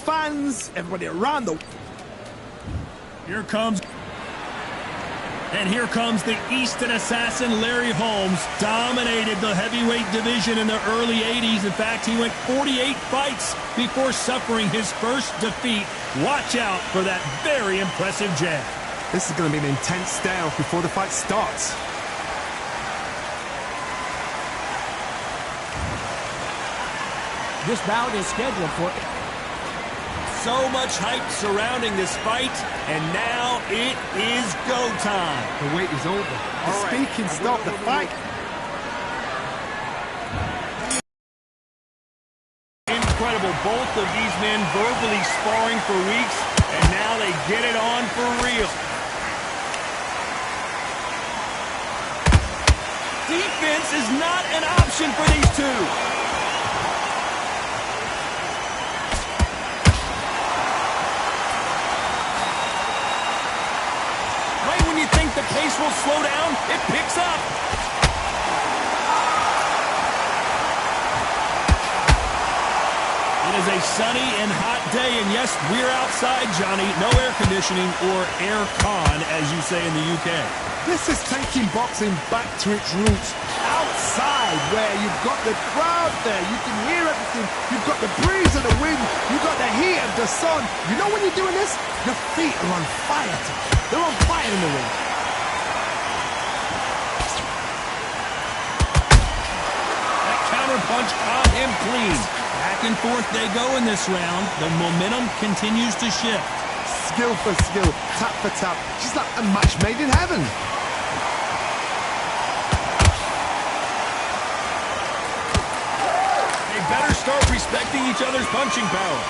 fans, everybody around the... Here comes the Easton assassin, Larry Holmes. Dominated the heavyweight division in the early 80s. In fact, he went 48 fights before suffering his first defeat. Watch out for that very impressive jab. This is going to be an intense stare before the fight starts. This bout is scheduled for... So much hype surrounding this fight, and now it is go time. The wait is over. The speed can stop the fight. Incredible. Both of these men verbally sparring for weeks, and now they get it on for real. Defense is not an option for these two. The pace will slow down. It picks up. It is a sunny and hot day, and yes, we're outside, Johnny. No air conditioning or air con, as you say in the UK. This is taking boxing back to its roots. Outside, where you've got the crowd there, you can hear everything. You've got the breeze of the wind. You've got the heat of the sun. You know when you're doing this? Your feet are on fire. They're on fire in the ring. Punch caught him clean. Back and forth they go in this round. The momentum continues to shift. Skill for skill, tap for tap. Just like a match made in heaven. They better start respecting each other's punching power.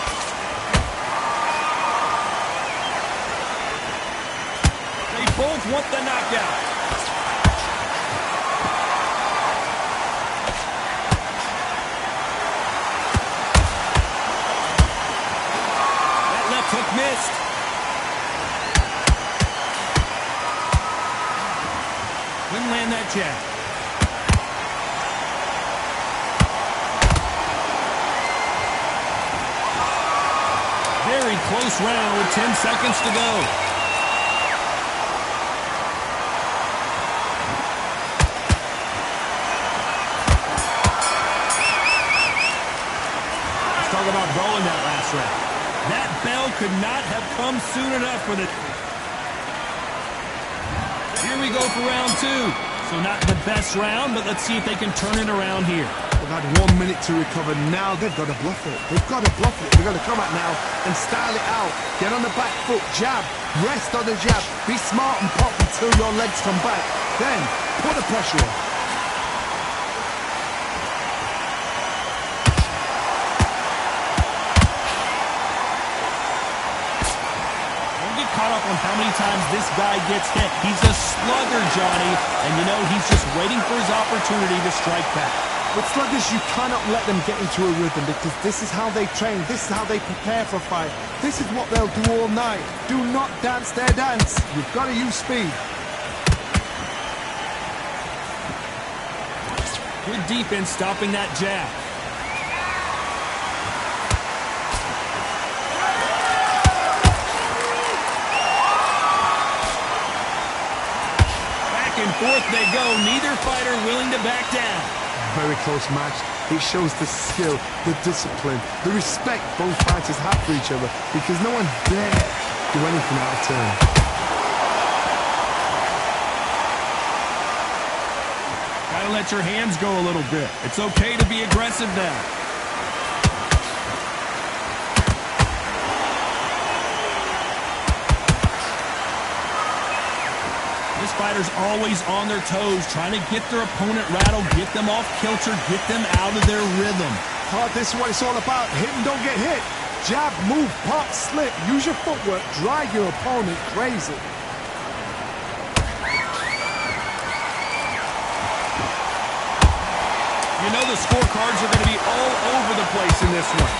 They both want the knockout. Missed. Couldn't land that jab. Very close round with 10 seconds to go. Let's talk about Bowen that last round. That bell could not have come soon enough for the... Here we go for round two. So not the best round, but let's see if they can turn it around here. They've had 1 minute to recover. Now they've got to bluff it. They've got to bluff it. They've got to come out now and style it out. Get on the back foot, jab, rest on the jab. Be smart and pop until your legs come back. Then put the pressure on. Caught up on how many times this guy gets hit. He's a slugger, Johnny, and you know he's just waiting for his opportunity to strike back. With sluggers, you cannot let them get into a rhythm because this is how they train. This is how they prepare for a fight. This is what they'll do all night. Do not dance their dance. You've got to use speed. Good defense stopping that jab. Forth they go. Neither fighter willing to back down. Very close match. It shows the skill, the discipline, the respect both fighters have for each other because no one dare do anything out of turn. Gotta let your hands go a little bit. It's okay to be aggressive now. Fighters always on their toes, trying to get their opponent rattled, get them off kilter, get them out of their rhythm. This is what it's all about. Hit and don't get hit. Jab, move, pop, slip. Use your footwork. Drive your opponent crazy. You know the scorecards are going to be all over the place in this one.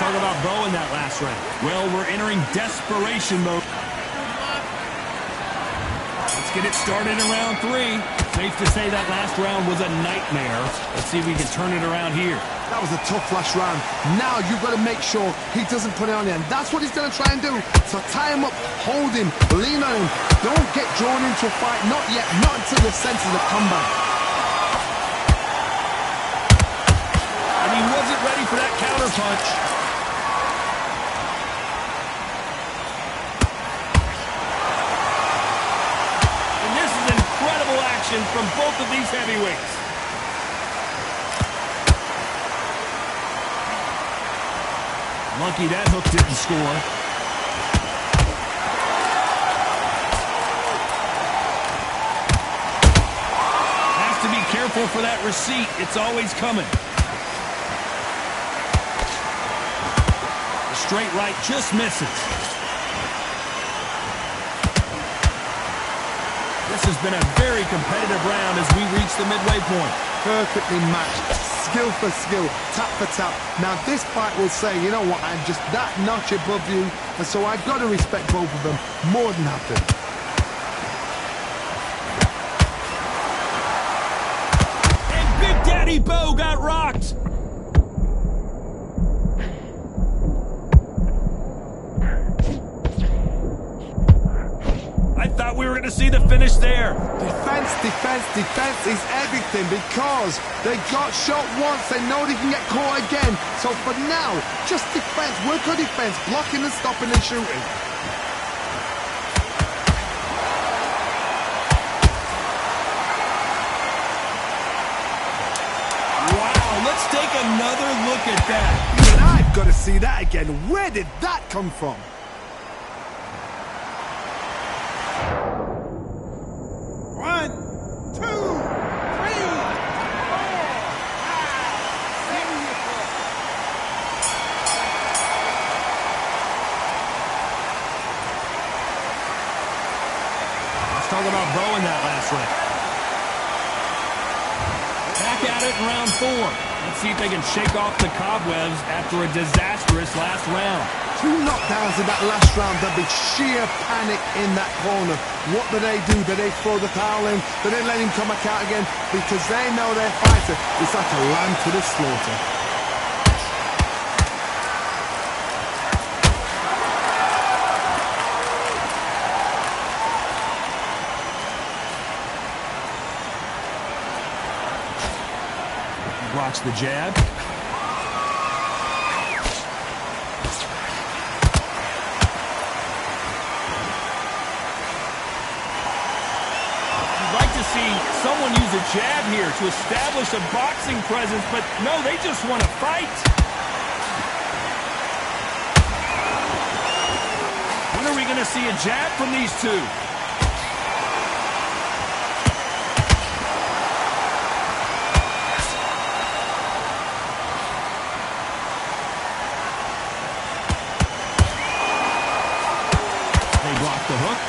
Talk about Bo in that last round. Well, we're entering desperation mode. Let's get it started in round 3. Safe to say that last round was a nightmare. Let's see if we can turn it around here. That was a tough last round. Now you've got to make sure he doesn't put it on you. And that's what he's going to try and do. So tie him up, hold him, lean on him. Don't get drawn into a fight. Not yet. Not until your senses have come back. And he wasn't ready for that counter punch. And this is incredible action from both of these heavyweights. Lucky that hook didn't score. Has to be careful for that receipt. It's always coming. The straight right just misses. This has been a very competitive round as we reach the midway point. Perfectly matched. Skill for skill, tap for tap. Now this fight will say, you know what, I'm just that notch above you, and so I've got to respect both of them more than happy. And Big Daddy Bo got rocked. I thought we were going to see the finish there. Defense, defense, defense is everything because they got shot once. They know they can get caught again. So for now, just defense. Work on defense, blocking and stopping and shooting. Wow, let's take another look at that. Even I've got to see that again. Where did that come from? Talk about Bo in that last round. Back at it in round 4. Let's see if they can shake off the cobwebs after a disastrous last round. 2 knockdowns in that last round. There'll be sheer panic in that corner. What do? Do they throw the towel in? Do they let him come back out again? Because they know their fighter is like a lamb to the slaughter. Blocks the jab. You'd like to see someone use a jab here to establish a boxing presence, but no, they just want to fight. When are we going to see a jab from these two? Block the hook.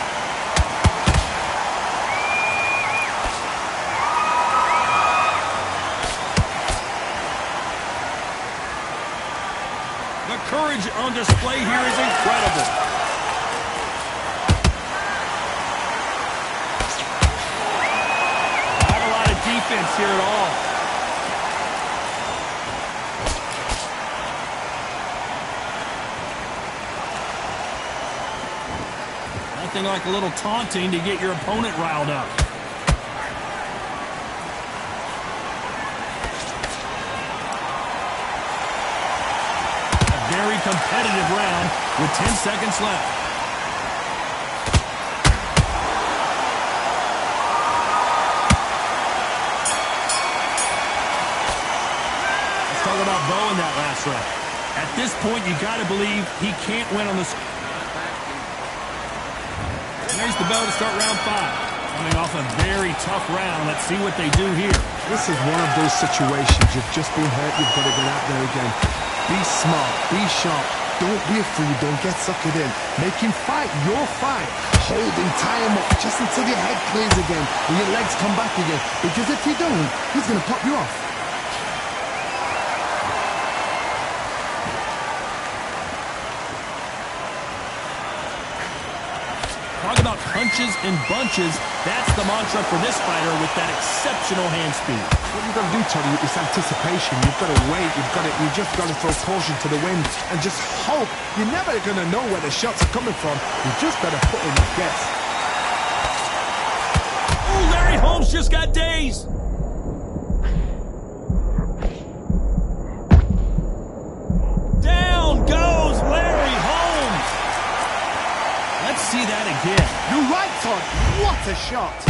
The courage on display here is incredible. Not a lot of defense here at all. Nothing like a little taunting to get your opponent riled up. A very competitive round with 10 seconds left. Let's talk about Bo in that last round. At this point, you got to believe he can't win on the score. There's the bell to start round 5. Coming off a very tough round. Let's see what they do here. This is one of those situations. You've just been hurt. You've got to get out there again. Be smart. Be sharp. Don't be afraid. Don't get suckered in. Make him fight your fight. Hold him. Tie him up just until your head clears again and your legs come back again. Because if you don't, he's going to pop you off. Talk about punches and bunches. That's the mantra for this fighter with that exceptional hand speed. What you've got to do, Tony, is anticipation. You've got to wait. You just got to throw caution to the wind and just hope. You're never going to know where the shots are coming from. You just got to put in a guess. Oh, Larry Holmes just got dazed. Down goes Larry Holmes. Let's see that again. You're right, Todd. What a shot.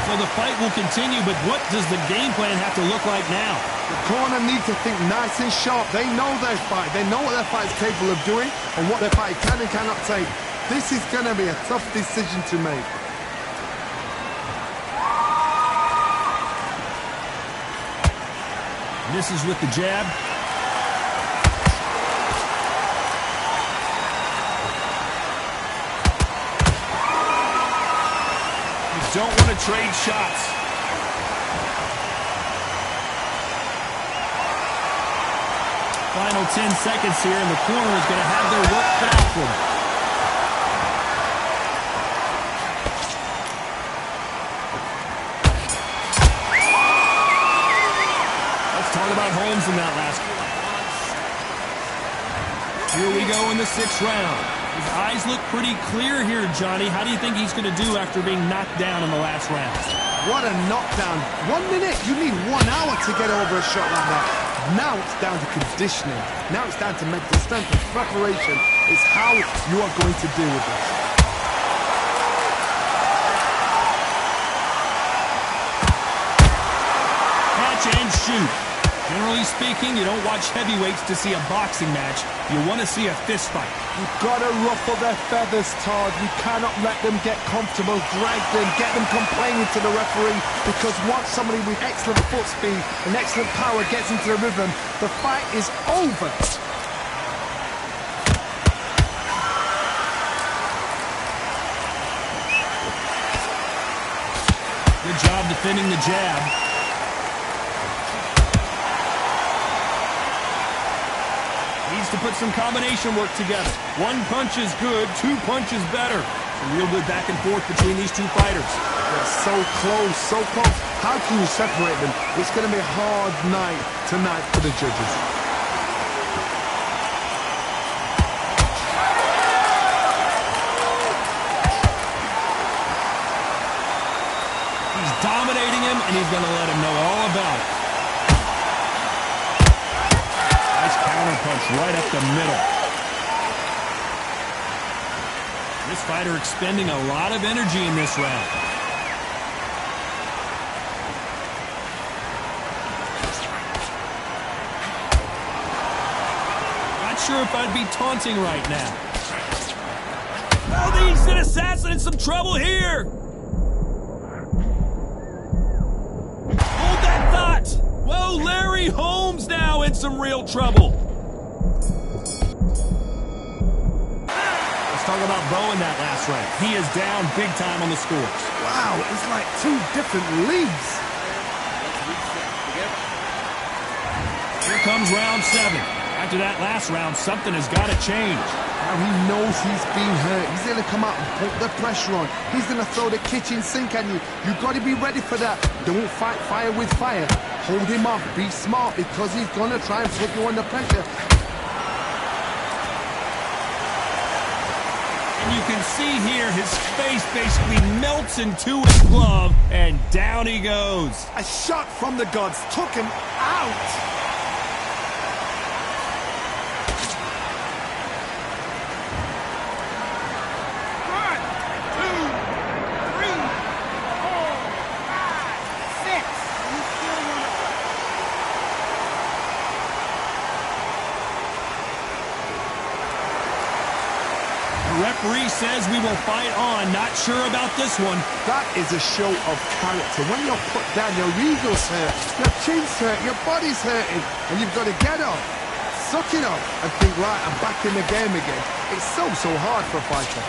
So the fight will continue, but what does the game plan have to look like now? The corner need to think nice and sharp. They know their fight. They know what their fight is capable of doing and what their fight can and cannot take. This is going to be a tough decision to make. Misses with the jab. Don't want to trade shots. Final 10 seconds here, and the corner is going to have their work cut out for them. Let's talk about Holmes in that last one. Here we go in the 6th round. His eyes look pretty clear here, Johnny. How do you think he's going to do after being knocked down in the last round? What a knockdown. 1 minute, you need 1 hour to get over a shot like that. Now it's down to conditioning. Now it's down to mental strength and preparation. It's how you are going to deal with this. Catch and shoot. Generally speaking, you don't watch heavyweights to see a boxing match. You want to see a fist fight. You've got to ruffle their feathers, Todd. You cannot let them get comfortable, drag them, get them complaining to the referee, because once somebody with excellent foot speed and excellent power gets into the rhythm, the fight is over. Good job defending the jab. Needs to put some combination work together. 1 punch is good, 2 punches better. Some real good back and forth between these two fighters. They're so close, so close. How can you separate them? It's going to be a hard night tonight for the judges. He's dominating him, and he's going to let him know all about it. Counter punch right up the middle. This fighter expending a lot of energy in this round. Not sure if I'd be taunting right now. Oh, the instant assassin in some trouble here. Hold that thought. Whoa, Larry Holmes now in some real trouble. Let's talk about Bo in that last round. He is down big time on the scores. Wow, it's like 2 different leagues. Here comes round 7. After that last round, something has got to change. Now he knows he's been hurt. He's going to come out and put the pressure on. He's going to throw the kitchen sink at you. You've got to be ready for that. Don't fight fire with fire. Hold him off. Be smart, because he's going to try and put you under pressure. And you can see here his face basically melts into his glove, and down he goes. A shot from the gods took him out. The referee says we will fight on. Not sure about this one. That is a show of character. When you're put down, your ego's hurt, your chin's hurt, your body's hurting, and you've got to get up, suck it up, and think, right, I'm back in the game again. It's so hard for a fighter.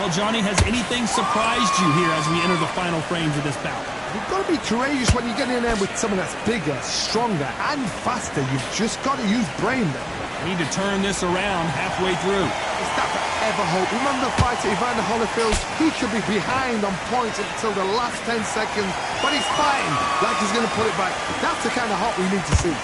Well, Johnny, has anything surprised you here as we enter the final frames of this bout? You've got to be courageous when you get in there with someone that's bigger, stronger, and faster. You've just got to use brain there. Need to turn this around halfway through. Is that forever hope? Remember the fighter Evander Holyfield? He could be behind on points until the last 10 seconds, but he's fighting like he's going to put it back. That's the kind of hope we need to see.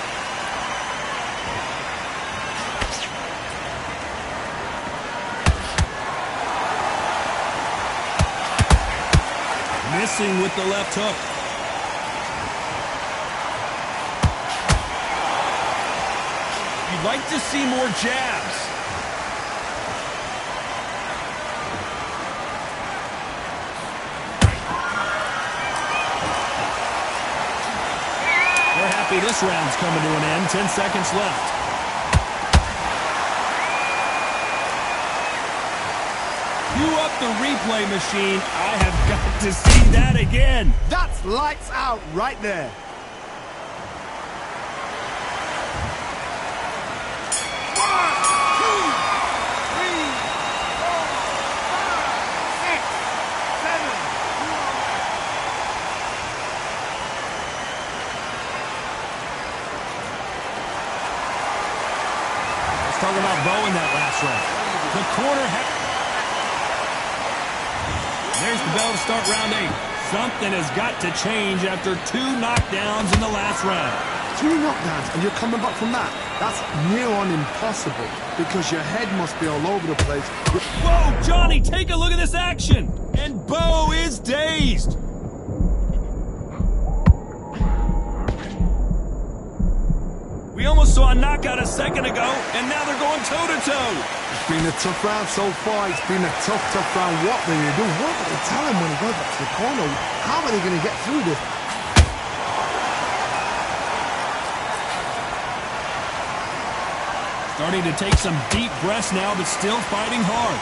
Missing with the left hook. You'd like to see more jabs. We're happy this round's coming to an end. 10 seconds left. Cue up the replay machine. I have got to see that again. That's lights out right there. One, two, three, four, five, six, seven. Let's talk about Bo in that last round. The corner There's the bell to start round 8. Something has got to change after 2 knockdowns in the last round. 2 knockdowns, and you're coming back from that. That's near on impossible, because your head must be all over the place. Whoa, Johnny, take a look at this action. And Bo is dazed. We almost saw a knockout a second ago, and now they're going toe-to-toe. It's been a tough round so far. It's been a tough round. What are they going to do? What will they tell him when he goes back to the corner? How are they going to get through this? Starting to take some deep breaths now, but still fighting hard.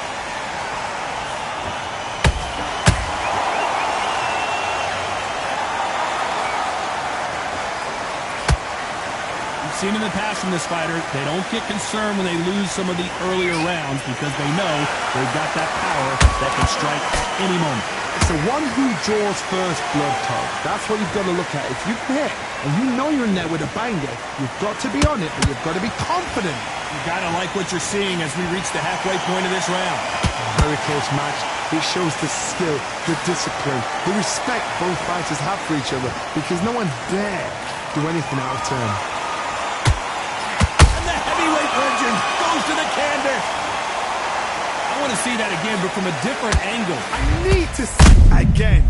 Seen in the past from this fighter, they don't get concerned when they lose some of the earlier rounds because they know they've got that power that can strike at any moment. It's the one who draws first blood, Todd. That's what you've got to look at. If you hit and you know you're in there with a banger, you've got to be on it, but you've got to be confident. You've got to like what you're seeing as we reach the halfway point of this round. A very close match. It shows the skill, the discipline, the respect both fighters have for each other because no one dare do anything out of turn. Legend goes to the candor. I want to see that again, but from a different angle. I need to see again.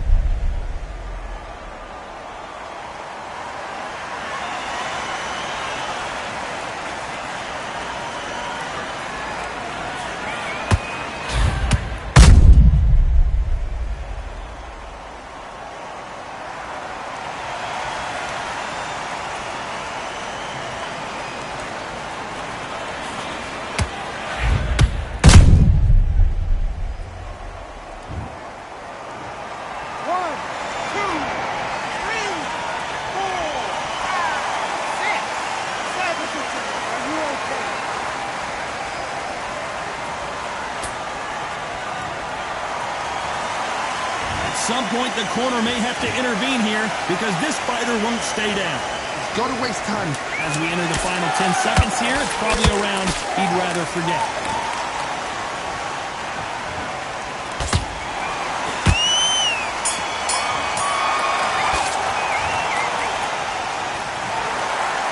At some point, the corner may have to intervene here because this fighter won't stay down. He's got to waste time. As we enter the final 10 seconds here, it's probably a round he'd rather forget.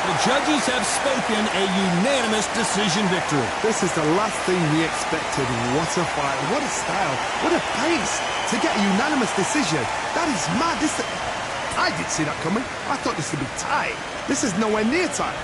The judges have spoken a unanimous decision victory. This is the last thing we expected. What a fight, what a style, what a pace to get a unanimous decision. That is mad. I didn't see that coming. I thought this would be tight. This is nowhere near tight.